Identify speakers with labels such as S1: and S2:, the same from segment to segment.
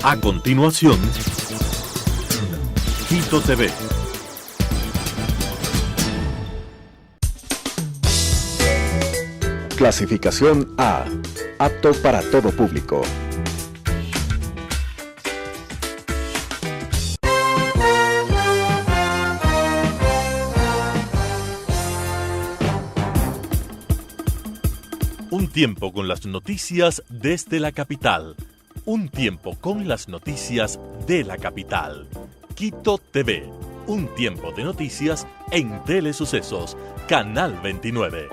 S1: A continuación, Quito TV.
S2: Clasificación A. Apto para todo público.
S1: Un tiempo con las noticias desde la capital. Un tiempo con las noticias de la capital. Quito TV. Un tiempo de noticias en Telesucesos, Canal 29.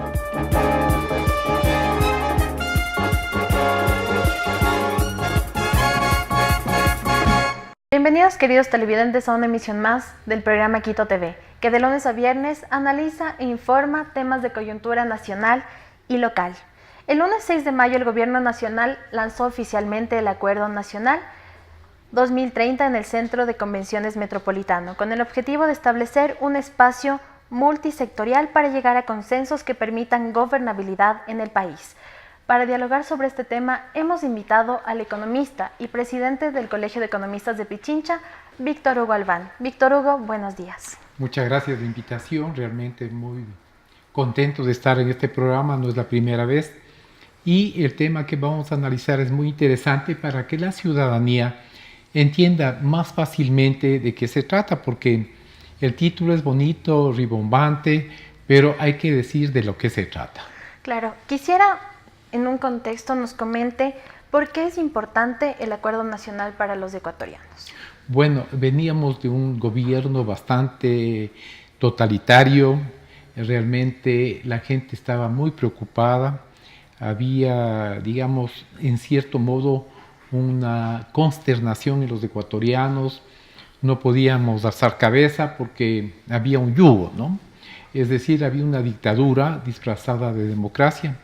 S3: Bienvenidos, queridos televidentes, a una emisión más del programa Quito TV, que de lunes a viernes analiza e informa temas de coyuntura nacional y local. El lunes 6 de mayo el Gobierno Nacional lanzó oficialmente el Acuerdo Nacional 2030 en el Centro de Convenciones Metropolitano, con el objetivo de establecer un espacio multisectorial para llegar a consensos que permitan gobernabilidad en el país. Para dialogar sobre este tema hemos invitado al economista y presidente del Colegio de Economistas de Pichincha, Víctor Hugo Albán. Víctor Hugo, buenos días.
S4: Muchas gracias de invitación, realmente muy contento de estar en este programa, no es la primera vez. Y el tema que vamos a analizar es muy interesante para que la ciudadanía entienda más fácilmente de qué se trata, porque el título es bonito, ribombante, pero hay que decir de lo que se trata.
S3: Claro, quisiera en un contexto nos comente por qué es importante el Acuerdo Nacional para los ecuatorianos.
S4: Bueno, veníamos de un gobierno bastante totalitario, realmente la gente estaba muy preocupada. Había, digamos, en cierto modo, una consternación en los ecuatorianos. No podíamos alzar cabeza porque había un yugo, ¿no? Es decir, había una dictadura disfrazada de democracia.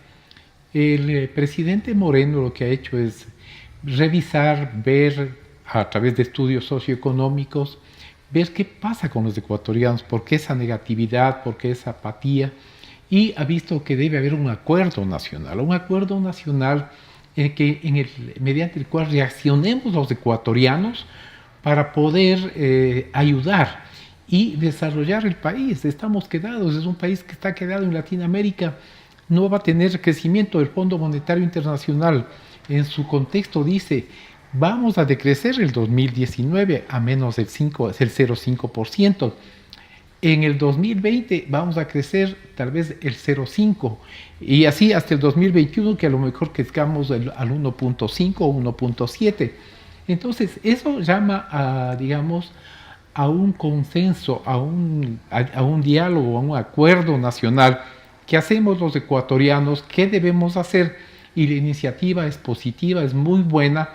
S4: El presidente Moreno lo que ha hecho es revisar, ver a través de estudios socioeconómicos, ver qué pasa con los ecuatorianos, por qué esa negatividad, por qué esa apatía, y ha visto que debe haber un acuerdo nacional mediante el cual reaccionemos los ecuatorianos para poder ayudar y desarrollar el país. Estamos quedados, es un país que está quedado en Latinoamérica, no va a tener crecimiento. El Fondo Monetario Internacional en su contexto dice, vamos a decrecer el 2019 a menos del 0,5%. En el 2020 vamos a crecer tal vez el 0,5% y así hasta el 2021 que a lo mejor crezcamos al 1,5 o 1,7. Entonces eso llama a, digamos, a un consenso, a un diálogo, a un acuerdo nacional. ¿Qué hacemos los ecuatorianos? ¿Qué debemos hacer? Y la iniciativa es positiva, es muy buena,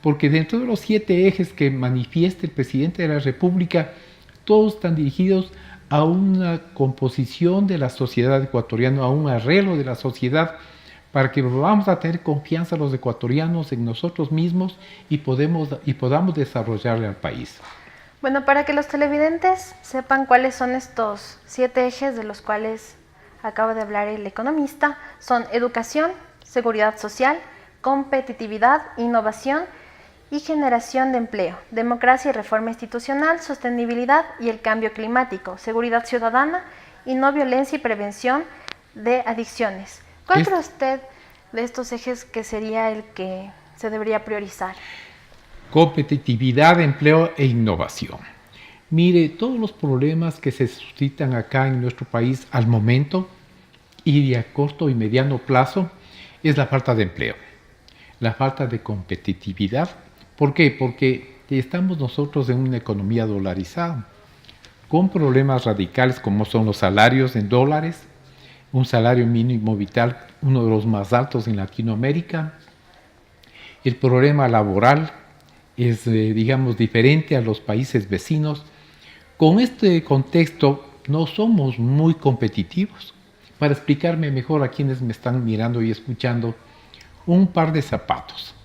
S4: porque dentro de los 7 ejes que manifiesta el presidente de la República, todos están dirigidos a una composición de la sociedad ecuatoriana, a un arreglo de la sociedad, para que vamos a tener confianza los ecuatorianos en nosotros mismos y podamos desarrollarle al país.
S3: Bueno, para que los televidentes sepan cuáles son estos 7 ejes de los cuales acaba de hablar el economista, son educación, seguridad social, competitividad, innovación y generación de empleo, democracia y reforma institucional, sostenibilidad y el cambio climático, seguridad ciudadana y no violencia y prevención de adicciones. ¿Cuál cree usted de estos ejes que sería el que se debería priorizar?
S4: Competitividad, empleo e innovación. Mire, todos los problemas que se suscitan acá en nuestro país al momento y a corto y mediano plazo es la falta de empleo, la falta de competitividad. ¿Por qué? Porque estamos nosotros en una economía dolarizada, con problemas radicales como son los salarios en dólares, un salario mínimo vital, uno de los más altos en Latinoamérica. El problema laboral es, digamos, diferente a los países vecinos. Con este contexto no somos muy competitivos. Para explicarme mejor a quienes me están mirando y escuchando, un par de zapatos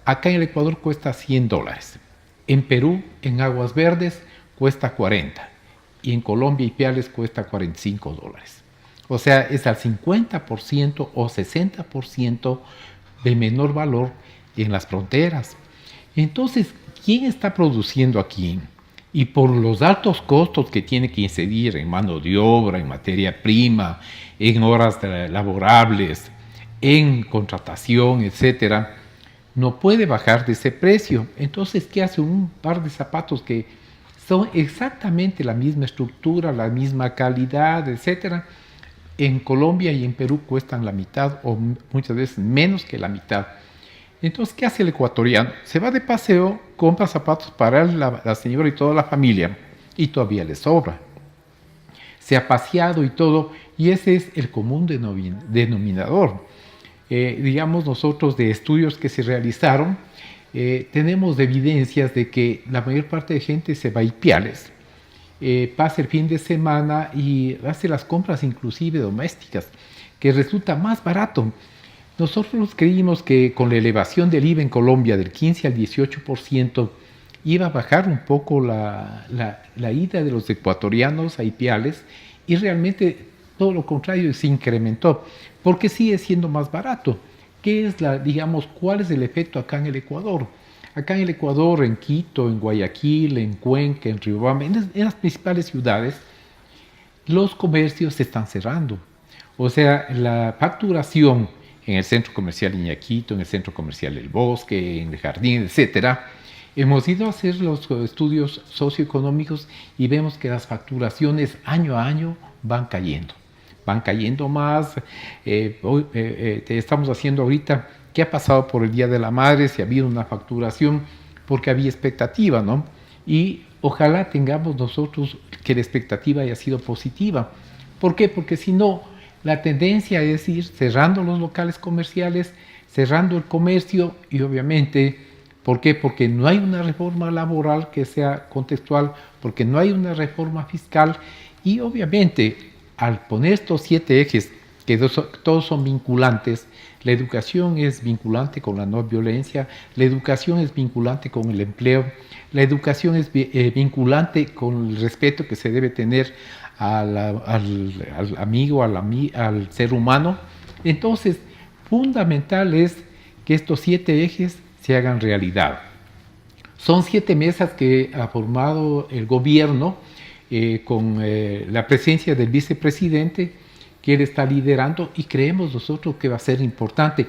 S4: acá en el Ecuador cuesta $100, en Perú, en Aguas Verdes, cuesta 40, y en Colombia y Piales cuesta $45. O sea, es al 50% o 60% de menor valor en las fronteras. Entonces, ¿quién está produciendo aquí? Y por los altos costos que tiene que incidir en mano de obra, en materia prima, en horas laborables, en contratación, etcétera, no puede bajar de ese precio. Entonces, ¿qué hace? Un par de zapatos que son exactamente la misma estructura, la misma calidad, etcétera, en Colombia y en Perú cuestan la mitad o muchas veces menos que la mitad. Entonces, ¿qué hace el ecuatoriano? Se va de paseo, compra zapatos para él, la señora y toda la familia, y todavía le sobra. Se ha paseado y todo, y ese es el común denominador. Digamos nosotros, de estudios que se realizaron, tenemos evidencias de que la mayor parte de gente se va a Ipiales, pasa el fin de semana y hace las compras inclusive domésticas, que resulta más barato. Nosotros creímos que con la elevación del IVA en Colombia del 15 al 18% iba a bajar un poco la ida de los ecuatorianos a Ipiales, y realmente todo lo contrario, se incrementó, porque sigue siendo más barato. ¿Qué es cuál es el efecto acá en el Ecuador? Acá en el Ecuador, en Quito, en Guayaquil, en Cuenca, en Riobamba, en las principales ciudades, los comercios se están cerrando. O sea, la facturación en el centro comercial Iñaquito, en el centro comercial El Bosque, en el Jardín, etcétera. Hemos ido a hacer los estudios socioeconómicos y vemos que las facturaciones año a año van cayendo más. Estamos haciendo ahorita qué ha pasado por el Día de la Madre, si ha habido una facturación, porque había expectativa, ¿no? Y ojalá tengamos nosotros que la expectativa haya sido positiva. ¿Por qué? Porque si no, la tendencia es ir cerrando los locales comerciales, cerrando el comercio, y obviamente, ¿por qué? Porque no hay una reforma laboral que sea contextual, porque no hay una reforma fiscal, y obviamente al poner estos 7 ejes, que todos son vinculantes, la educación es vinculante con la no violencia, la educación es vinculante con el empleo, la educación es vinculante con el respeto que se debe tener al amigo, al ser humano. Entonces, fundamental es que estos 7 ejes se hagan realidad. Son 7 mesas que ha formado el gobierno con la presencia del vicepresidente, que él está liderando, y creemos nosotros que va a ser importante.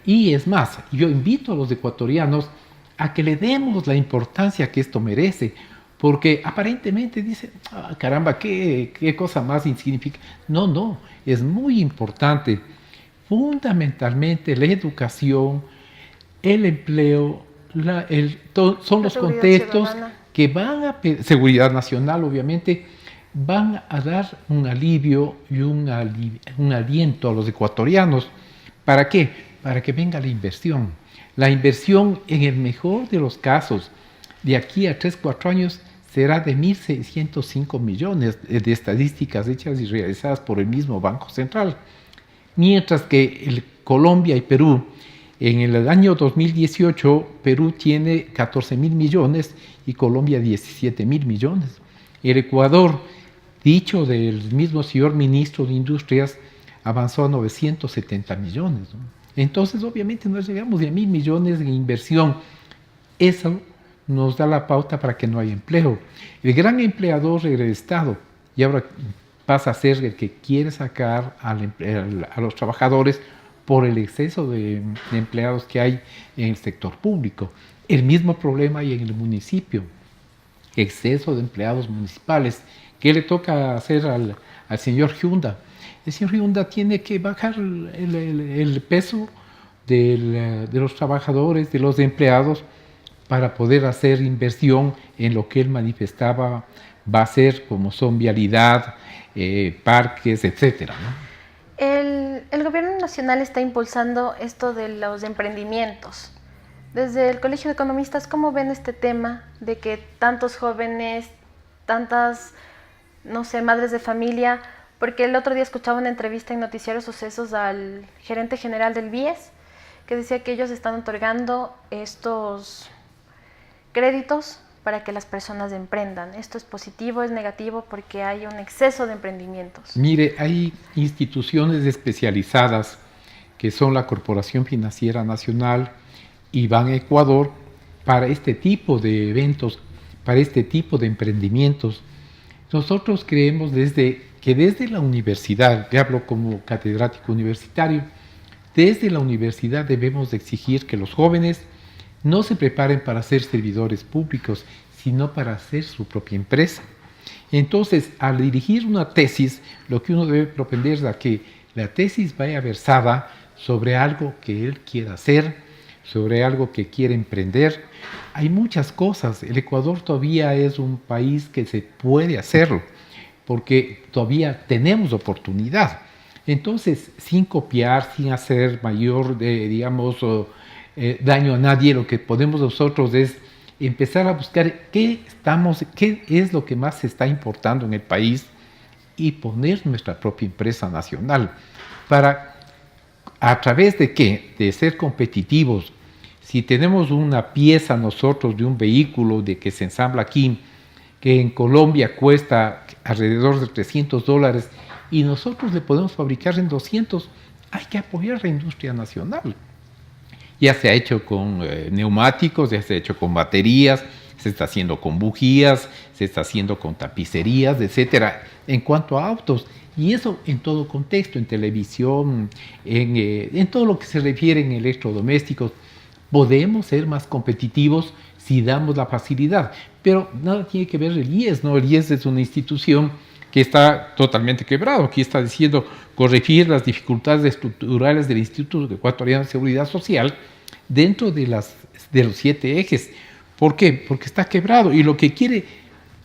S4: Y es más, yo invito a los ecuatorianos a que le demos la importancia que esto merece, porque aparentemente dicen, caramba, qué cosa más insignificante. No, es muy importante. Fundamentalmente la educación, el empleo, son los contextos ciudadana, que van a seguridad nacional, obviamente, van a dar un alivio y un aliento a los ecuatorianos. ¿Para qué? Para que venga la inversión. La inversión, en el mejor de los casos, de aquí a 3-4 años, será de 1.605 millones de estadísticas hechas y realizadas por el mismo Banco Central. Mientras que Colombia y Perú, en el año 2018, Perú tiene 14.000 millones y Colombia 17.000 millones. El Ecuador, dicho del mismo señor ministro de Industrias, avanzó a 970 millones. ¿No? Entonces, obviamente, no llegamos a 1.000 millones de inversión. Eso nos da la pauta para que no haya empleo. El gran empleador era el Estado, y ahora pasa a ser el que quiere sacar a los trabajadores por el exceso de empleados que hay en el sector público. El mismo problema hay en el municipio, exceso de empleados municipales. ¿Qué le toca hacer al señor Giunda? El señor Giunda tiene que bajar el peso de los trabajadores, de los empleados, para poder hacer inversión en lo que él manifestaba va a ser, como son vialidad, parques, etcétera, ¿no?
S3: El gobierno nacional está impulsando esto de los emprendimientos. Desde el Colegio de Economistas, ¿cómo ven este tema de que tantos jóvenes, tantas, madres de familia? Porque el otro día escuchaba una entrevista en Noticiero Sucesos al gerente general del BIES, que decía que ellos están otorgando estos créditos para que las personas emprendan. ¿Esto es positivo, es negativo? Porque hay un exceso de emprendimientos.
S4: Mire, hay instituciones especializadas que son la Corporación Financiera Nacional y Ban Ecuador, para este tipo de eventos, para este tipo de emprendimientos. Nosotros creemos que desde la universidad, te hablo como catedrático universitario, desde la universidad debemos de exigir que los jóvenes no se preparen para ser servidores públicos, sino para hacer su propia empresa. Entonces, al dirigir una tesis, lo que uno debe propender es a que la tesis vaya versada sobre algo que él quiera hacer, sobre algo que quiere emprender. Hay muchas cosas. El Ecuador todavía es un país que se puede hacerlo, porque todavía tenemos oportunidad. Entonces, sin copiar, sin hacer mayor, daño a nadie, lo que podemos nosotros es empezar a buscar qué es lo que más se está importando en el país y poner nuestra propia empresa nacional para, ¿a través de qué? De ser competitivos. Si tenemos una pieza nosotros de un vehículo de que se ensambla aquí, que en Colombia cuesta alrededor de $300 y nosotros le podemos fabricar en 200, hay que apoyar la industria nacional. Ya se ha hecho con neumáticos, ya se ha hecho con baterías, se está haciendo con bujías, se está haciendo con tapicerías, etcétera, en cuanto a autos. Y eso en todo contexto, en televisión, en todo lo que se refiere en electrodomésticos. Podemos ser más competitivos si damos la facilidad. Pero nada tiene que ver el IES, ¿no? El IES es una institución que está totalmente quebrado. Aquí está diciendo corregir las dificultades estructurales del Instituto Ecuatoriano de Seguridad Social dentro de los 7 ejes. ¿Por qué? Porque está quebrado y lo que quiere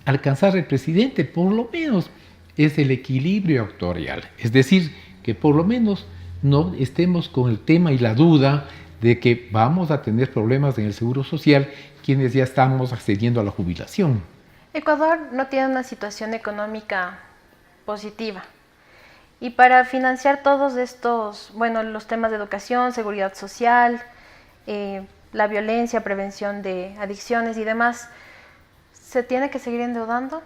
S4: alcanzar el presidente, por lo menos, es el equilibrio actuarial. Es decir, que por lo menos no estemos con el tema y la duda de que vamos a tener problemas en el seguro social quienes ya estamos accediendo a la jubilación.
S3: Ecuador no tiene una situación económica positiva. Y para financiar todos estos, los temas de educación, seguridad social, la violencia, prevención de adicciones y demás, ¿se tiene que seguir endeudando?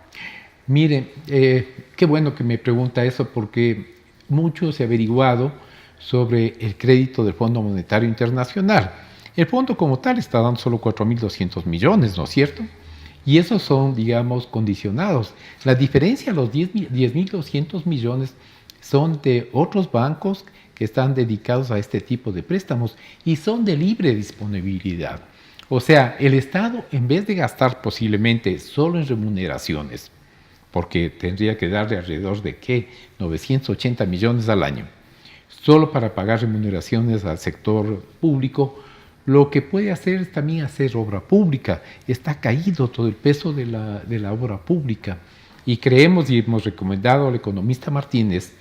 S4: Mire, qué bueno que me pregunta eso porque mucho se ha averiguado sobre el crédito del Fondo Monetario Internacional. El fondo como tal está dando solo 4.200 millones, ¿no es cierto? Y esos son, condicionados. La diferencia, los 10.200 millones, son de otros bancos que están dedicados a este tipo de préstamos y son de libre disponibilidad. O sea, el Estado, en vez de gastar posiblemente solo en remuneraciones, porque tendría que darle alrededor de, 980 millones al año, solo para pagar remuneraciones al sector público, lo que puede hacer es también hacer obra pública. Está caído todo el peso de la obra pública. Y creemos y hemos recomendado al economista Martínez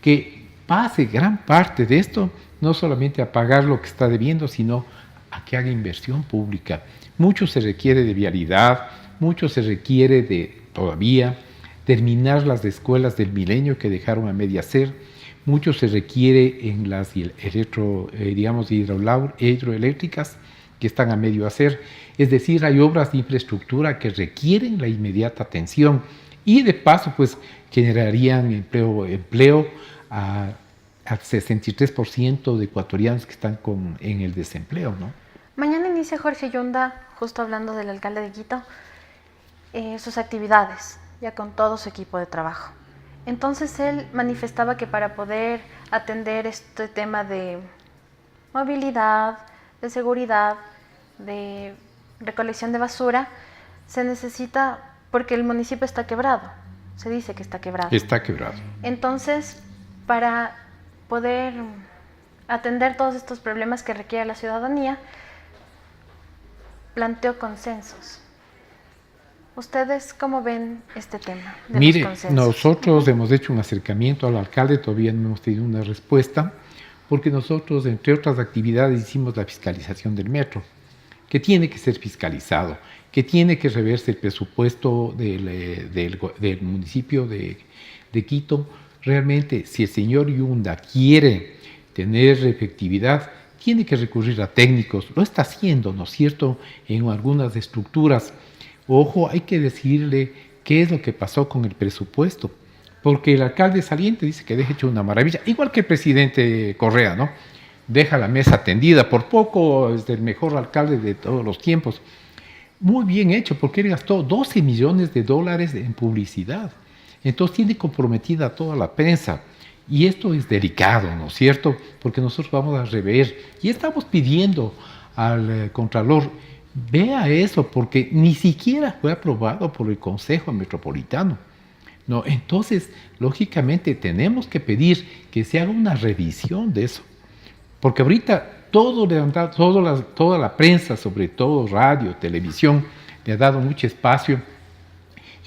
S4: que pase gran parte de esto, no solamente a pagar lo que está debiendo, sino a que haga inversión pública. Mucho se requiere de vialidad, mucho se requiere de todavía terminar las escuelas del milenio que dejaron a media hacer. Mucho se requiere en las hidroeléctricas que están a medio hacer. Es decir, hay obras de infraestructura que requieren la inmediata atención y de paso pues generarían empleo al 63% de ecuatorianos que están en el desempleo, ¿no?
S3: Mañana inicia Jorge Yunda, justo hablando del alcalde de Quito, sus actividades, ya con todo su equipo de trabajo. Entonces él manifestaba que para poder atender este tema de movilidad, de seguridad, de recolección de basura, se necesita, porque el municipio está quebrado, se dice que está quebrado.
S4: Está quebrado.
S3: Entonces, para poder atender todos estos problemas que requiere la ciudadanía, planteó consensos. ¿Ustedes cómo ven este tema de los consensos?
S4: Nosotros hemos hecho un acercamiento al alcalde, todavía no hemos tenido una respuesta, porque nosotros, entre otras actividades, hicimos la fiscalización del metro, que tiene que ser fiscalizado, que tiene que reverse el presupuesto del municipio de Quito. Realmente, si el señor Yunda quiere tener efectividad, tiene que recurrir a técnicos. Lo está haciendo, ¿no es cierto?, en algunas estructuras. Ojo, hay que decirle qué es lo que pasó con el presupuesto, porque el alcalde saliente dice que deja hecho una maravilla, igual que el presidente Correa, ¿no? deja la mesa tendida, por poco es el mejor alcalde de todos los tiempos. Muy bien hecho, porque él gastó 12 millones de dólares en publicidad. Entonces tiene comprometida a toda la prensa. Y esto es delicado, ¿no es cierto? Porque nosotros vamos a rever y estamos pidiendo al Contralor, vea eso, porque ni siquiera fue aprobado por el Consejo Metropolitano. No, entonces, lógicamente, tenemos que pedir que se haga una revisión de eso. Porque ahorita toda la prensa, sobre todo radio, televisión, le ha dado mucho espacio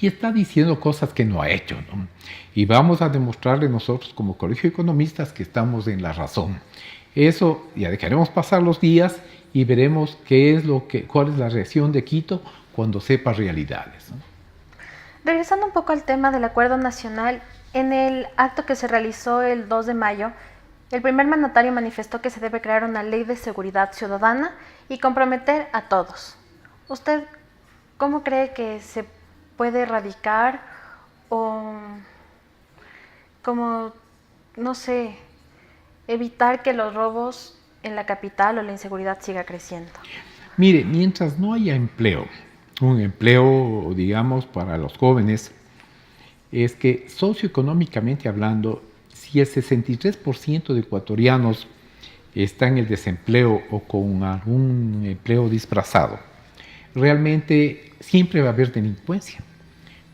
S4: y está diciendo cosas que no ha hecho, ¿no? Y vamos a demostrarle nosotros como Colegio de Economistas que estamos en la razón. Eso ya dejaremos pasar los días y veremos cuál es la reacción de Quito cuando sepa realidades, ¿no?
S3: Regresando un poco al tema del acuerdo nacional, en el acto que se realizó el 2 de mayo, el primer mandatario manifestó que se debe crear una ley de seguridad ciudadana y comprometer a todos. ¿Usted cómo cree que se puede erradicar o, como, no sé, evitar que los robos en la capital o la inseguridad siga creciendo?
S4: Mire, mientras no haya empleo, un empleo, digamos, para los jóvenes, es que socioeconómicamente hablando, si el 63% de ecuatorianos está en el desempleo o con algún empleo disfrazado, realmente siempre va a haber delincuencia.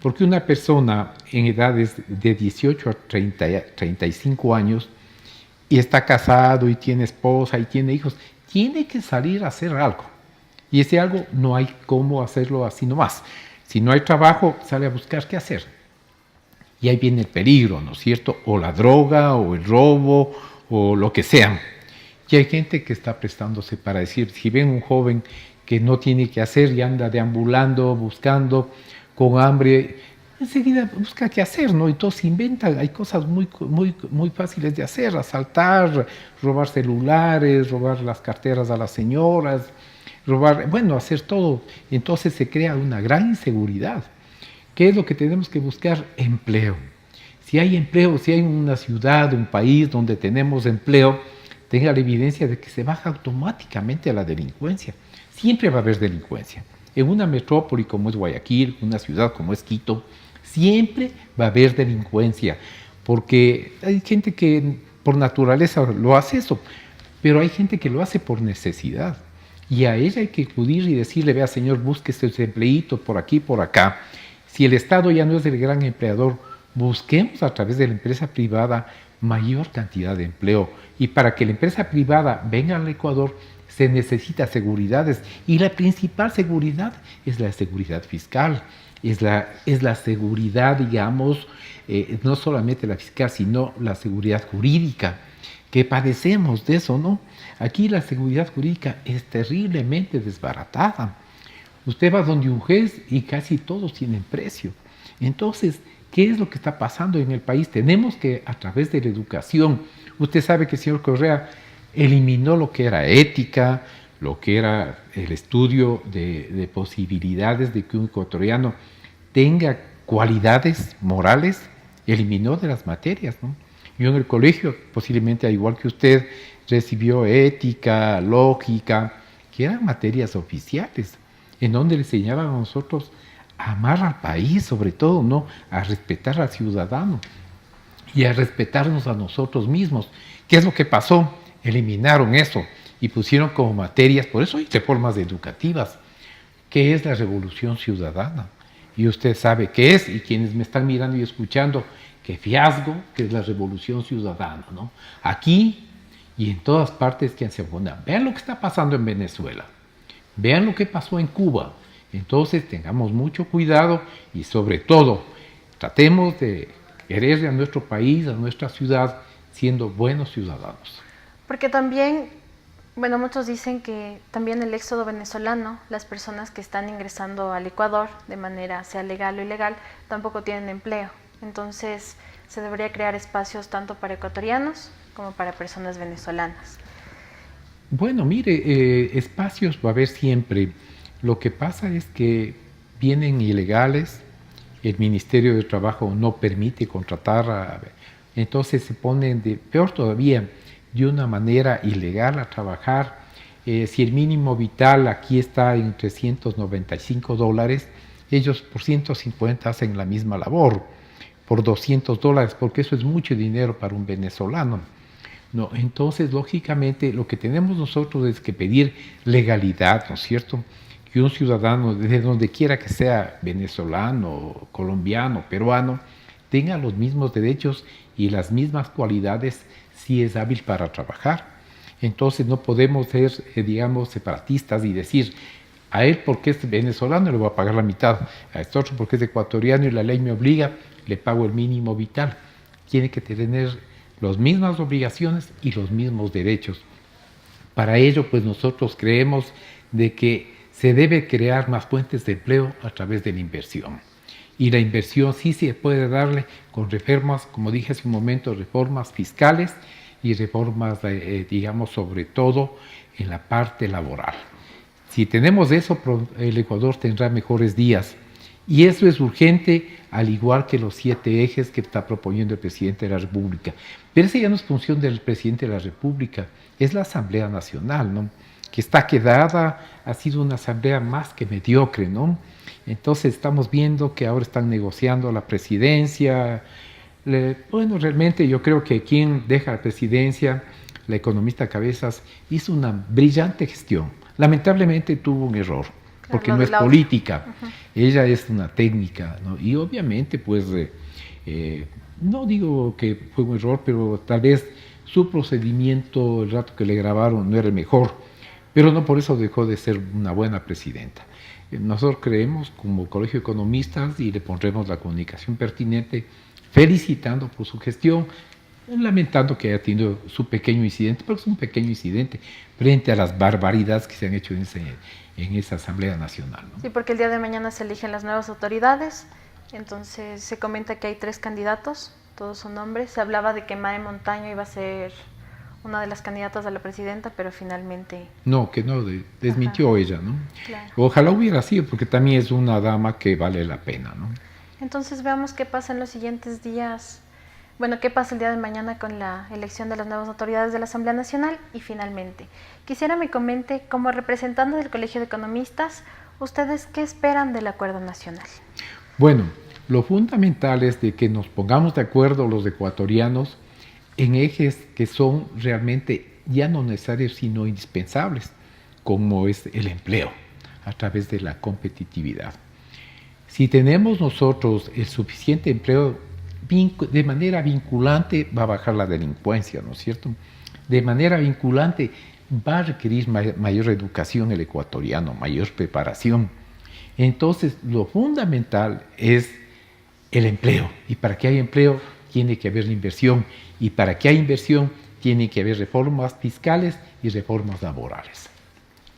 S4: Porque una persona en edades de 18 a 35 años y está casado y tiene esposa y tiene hijos, tiene que salir a hacer algo. Y ese algo no hay cómo hacerlo así nomás. Si no hay trabajo, sale a buscar qué hacer. Y ahí viene el peligro, ¿no es cierto? O la droga, o el robo, o lo que sea. Y hay gente que está prestándose para decir, si ven un joven que no tiene qué hacer y anda deambulando, buscando, con hambre, enseguida busca qué hacer, ¿no? Entonces inventan, hay cosas muy fáciles de hacer, asaltar, robar celulares, robar las carteras a las señoras, hacer todo. Entonces se crea una gran inseguridad. ¿Qué es lo que tenemos que buscar? Empleo. Si hay empleo, si hay una ciudad, un país donde tenemos empleo, tenga la evidencia de que se baja automáticamente la delincuencia. Siempre va a haber delincuencia. En una metrópoli como es Guayaquil, una ciudad como es Quito, siempre va a haber delincuencia, porque hay gente que por naturaleza lo hace eso, pero hay gente que lo hace por necesidad. Y a ella hay que acudir y decirle, vea señor, busque ese empleíto por aquí, por acá. Si el Estado ya no es el gran empleador, busquemos a través de la empresa privada mayor cantidad de empleo. Y para que la empresa privada venga al Ecuador, se necesita seguridades. Y la principal seguridad es la seguridad fiscal. Es la seguridad, digamos, no solamente la fiscal, sino la seguridad jurídica, que padecemos de eso, ¿no? Aquí la seguridad jurídica es terriblemente desbaratada. Usted va donde un juez y casi todos tienen precio. Entonces, ¿qué es lo que está pasando en el país? Tenemos que, a través de la educación, usted sabe que el señor Correa eliminó lo que era ética, lo que era el estudio de posibilidades de que un ecuatoriano tenga cualidades morales, eliminó de las materias, ¿no? Yo en el colegio, posiblemente al igual que usted, recibió ética, lógica, que eran materias oficiales, en donde le enseñaban a nosotros a amar al país, sobre todo, ¿no? A respetar al ciudadano y a respetarnos a nosotros mismos. ¿Qué es lo que pasó? Eliminaron eso y pusieron como materias, por eso hay reformas educativas. ¿Qué es la revolución ciudadana? Y usted sabe qué es, y quienes me están mirando y escuchando, qué fiasco que es la revolución ciudadana, ¿no? Aquí y en todas partes que se oponen. Vean lo que está pasando en Venezuela. Vean lo que pasó en Cuba. Entonces tengamos mucho cuidado y sobre todo tratemos de querer a nuestro país, a nuestra ciudad, siendo buenos ciudadanos.
S3: Porque también, bueno, muchos dicen que también el éxodo venezolano, las personas que están ingresando al Ecuador de manera sea legal o ilegal, tampoco tienen empleo. Entonces se debería crear espacios tanto para ecuatorianos como para personas venezolanas.
S4: Bueno, mire, espacios va a haber siempre. Lo que pasa es que vienen ilegales, el Ministerio de Trabajo no permite contratar, entonces se ponen peor todavía, de una manera ilegal a trabajar. Si el mínimo vital aquí está en $395, ellos por 150 hacen la misma labor, por $200, porque eso es mucho dinero para un venezolano. No, entonces, lógicamente, lo que tenemos nosotros es que pedir legalidad, ¿no es cierto? Que un ciudadano, desde donde quiera que sea, venezolano, colombiano, peruano, tenga los mismos derechos y las mismas cualidades si es hábil para trabajar. Entonces, no podemos ser, digamos, separatistas y decir, a él porque es venezolano le voy a pagar la mitad, a este otro porque es ecuatoriano y la ley me obliga, le pago el mínimo vital. Tiene que tener las mismas obligaciones y los mismos derechos. Para ello, pues nosotros creemos de que se debe crear más fuentes de empleo a través de la inversión. Y la inversión sí se puede darle con reformas, como dije hace un momento, reformas fiscales y reformas, digamos, sobre todo en la parte laboral. Si tenemos eso, el Ecuador tendrá mejores días. Y eso es urgente, al igual que los 7 ejes que está proponiendo el presidente de la República. Pero esa ya no es función del presidente de la República, es la Asamblea Nacional, ¿no? Que está quedada, ha sido una asamblea más que mediocre, ¿no? Entonces estamos viendo que ahora están negociando la presidencia. Bueno, realmente yo creo que quien deja la presidencia, la economista Cabezas, hizo una brillante gestión. Lamentablemente tuvo un error, porque no es política, ella es una técnica, ¿no? Y obviamente, pues, no digo que fue un error, pero tal vez su procedimiento, el rato que le grabaron, no era el mejor, pero no por eso dejó de ser una buena presidenta. Nosotros creemos, como Colegio de Economistas, y le pondremos la comunicación pertinente, felicitando por su gestión, lamentando que haya tenido su pequeño incidente, porque es un pequeño incidente frente a las barbaridades que se han hecho en esa Asamblea Nacional, ¿no?
S3: Sí, porque el día de mañana se eligen las nuevas autoridades, entonces se comenta que hay 3 candidatos, todos son hombres. Se hablaba de que Mae Montaño iba a ser una de las candidatas a la presidenta, pero finalmente...
S4: No, que no, desmintió ella, ¿no?
S3: Claro.
S4: Ojalá hubiera sido, porque también es una dama que vale la pena, ¿no?
S3: Entonces veamos qué pasa en los siguientes días. Bueno, qué pasa el día de mañana con la elección de las nuevas autoridades de la Asamblea Nacional. Y finalmente, quisiera me comente, como representante del Colegio de Economistas, ¿ustedes qué esperan del Acuerdo Nacional?
S4: Bueno, lo fundamental es de que nos pongamos de acuerdo los ecuatorianos en ejes que son realmente ya no necesarios, sino indispensables, como es el empleo, a través de la competitividad. Si tenemos nosotros el suficiente empleo, de manera vinculante va a bajar la delincuencia, ¿no es cierto? De manera vinculante va a requerir mayor educación el ecuatoriano, mayor preparación. Entonces, lo fundamental es el empleo. Y para que haya empleo, tiene que haber inversión. Y para que haya inversión, tiene que haber reformas fiscales y reformas laborales.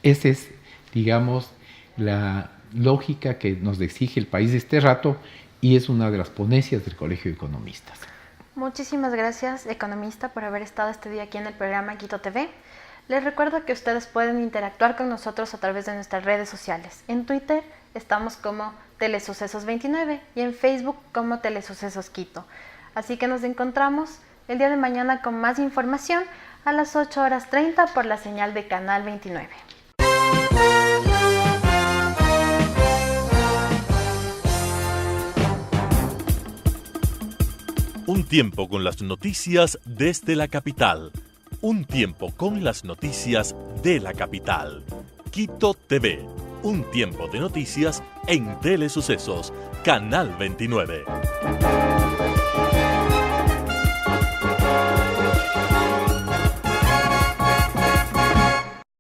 S4: Esa es, digamos, la lógica que nos exige el país de este rato, y es una de las ponencias del Colegio de Economistas.
S3: Muchísimas gracias, economista, por haber estado este día aquí en el programa Quito TV. Les recuerdo que ustedes pueden interactuar con nosotros a través de nuestras redes sociales. En Twitter estamos como Telesucesos29 y en Facebook como Telesucesos Quito. Así que nos encontramos el día de mañana con más información a las 8:30 por la señal de Canal 29.
S1: Un tiempo con las noticias desde la capital. Un tiempo con las noticias de la capital. Quito TV. Un tiempo de noticias en Telesucesos, Canal 29.